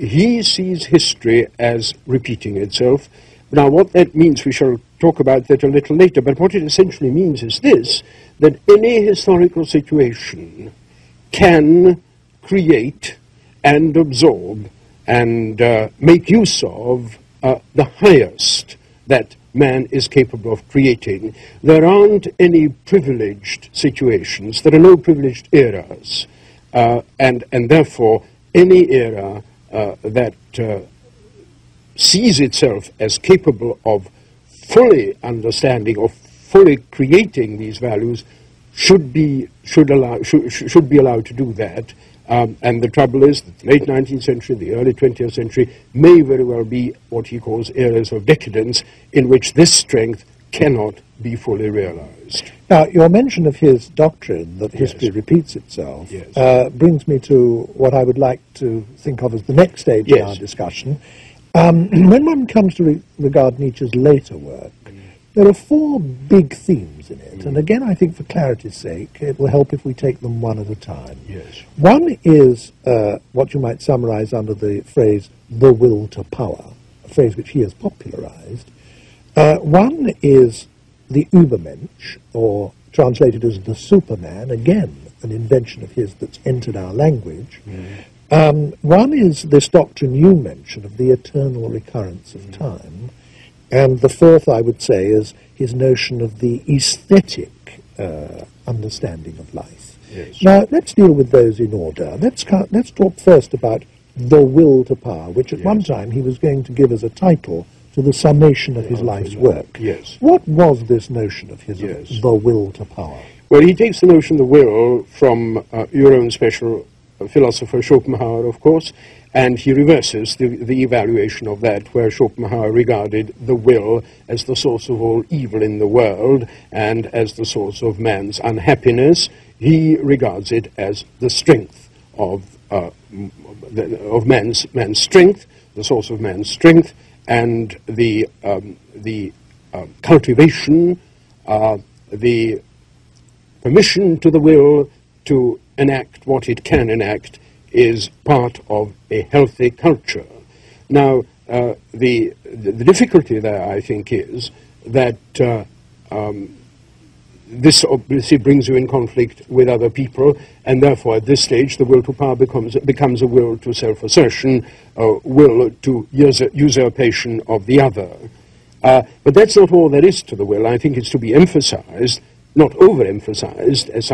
he sees history as repeating itself. Now, what that means, we shall talk about that a little later, but what it essentially means is this, that any historical situation can create and absorb and make use of the highest that man is capable of creating. There aren't any privileged situations. There are no privileged eras. And therefore, any era that sees itself as capable of fully understanding or fully creating these values should be allowed to do that. And the trouble is that the late 19th century, the early 20th century may very well be what he calls eras of decadence, in which this strength cannot be fully realized. Now, your mention of his doctrine that history repeats itself brings me to what I would like to think of as the next stage in our discussion. When one comes to regard Nietzsche's later work, there are four big themes in it, and again, I think for clarity's sake, it will help if we take them one at a time. Yes. One is what you might summarize under the phrase, the will to power, a phrase which he has popularized. One is the Übermensch, or translated as the Superman, again, an invention of his that's entered our language. One is this doctrine you mentioned of the eternal recurrence of time. And the fourth, I would say, is his notion of the aesthetic understanding of life. Yes. Now, let's deal with those in order. Let's talk first about the will to power, which at one time he was going to give as a title to the summation of his life's work. Yes. What was this notion of his, of the will to power? Well, he takes the notion of the will from your own special philosopher Schopenhauer, of course, and he reverses the evaluation of that, where Schopenhauer regarded the will as the source of all evil in the world and as the source of man's unhappiness. He regards it as the strength of man's strength, the source of man's strength, and the cultivation, the permission to the will to enact what it can enact is part of a healthy culture. Now, the difficulty there, I think, is that this obviously brings you in conflict with other people, and therefore at this stage the will to power becomes a will to self-assertion, a will to usurpation of the other. But that's not all there is to the will. I think it's to be emphasized, not overemphasized, as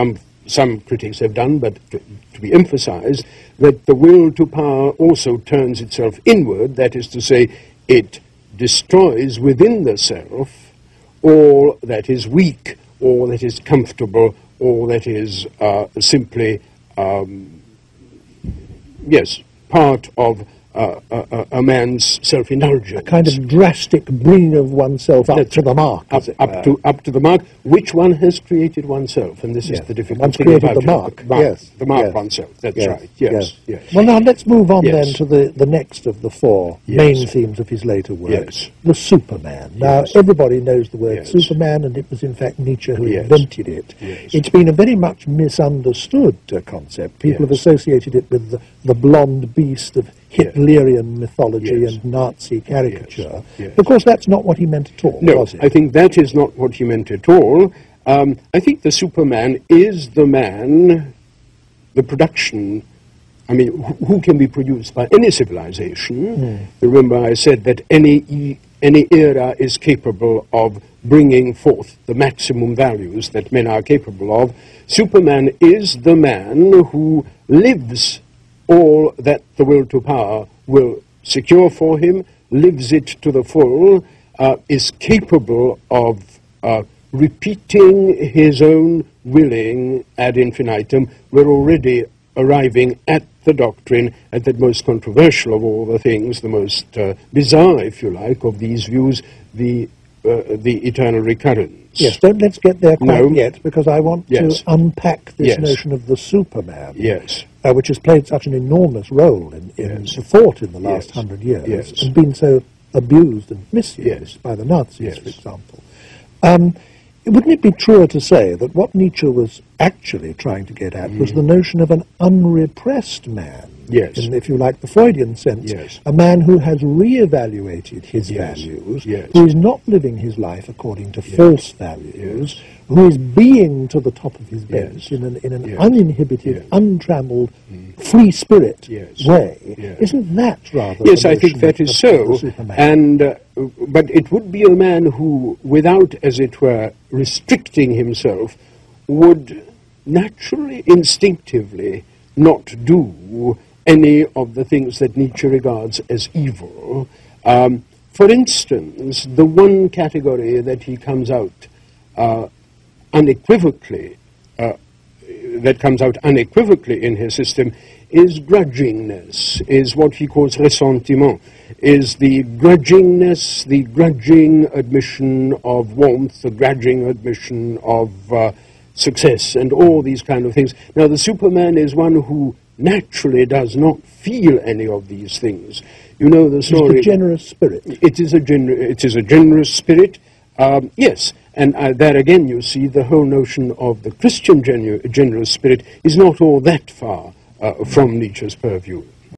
some critics have done, but to be emphasized, that the will to power also turns itself inward, that is to say, it destroys within the self all that is weak, all that is comfortable, all that is simply, part of a man's self-indulgence. A kind of drastic bringing of oneself up to the mark, up to the mark, which one has created oneself, and this is the difficult thing about the mark. The mark oneself, that's right, yes. Well, now let's move on then to the next of the four main themes of his later work, the Superman. Now, everybody knows the word Superman, and it was in fact Nietzsche who invented it. It's been a very much misunderstood concept. People have associated it with the blonde beast of Hitlerian mythology and Nazi caricature. Of course, that's not what he meant at all, was it? I think that is not what he meant at all. I think the Superman is the man, the production, I mean, who can be produced by any civilization. Remember I said that any era is capable of bringing forth the maximum values that men are capable of. Superman is the man who lives all that the will to power will secure for him, lives it to the full, is capable of repeating his own willing ad infinitum. We're already arriving at the doctrine, at the most controversial of all the things, the most bizarre, if you like, of these views, the eternal recurrence. Yes, let's get there quite yet, because I want to unpack this notion of the Superman, which has played such an enormous role in the thought in the last 100 years, and been so abused and misused by the Nazis, for example. Wouldn't it be truer to say that what Nietzsche was actually trying to get at was the notion of an unrepressed man. Yes. In, if you like, the Freudian sense, yes. a man who has re-evaluated his yes. values, yes. who is not living his life according to false values, who is being to the top of his bench in an uninhibited, untrammeled, free spirit way. Isn't that rather? Yes, I think that is so. And but it would be a man who, without, as it were, restricting himself, would naturally, instinctively, not do any of the things that Nietzsche regards as evil. For instance, the one category that he comes out unequivocally, in his system is grudgingness, is what he calls ressentiment, is the grudgingness, the grudging admission of warmth, the grudging admission of success, and all these kind of things. Now, the Superman is one who naturally does not feel any of these things. You know the story. It's a generous spirit. It is a generous spirit, yes. And there again you see the whole notion of the Christian generous spirit is not all that far from Nietzsche's purview.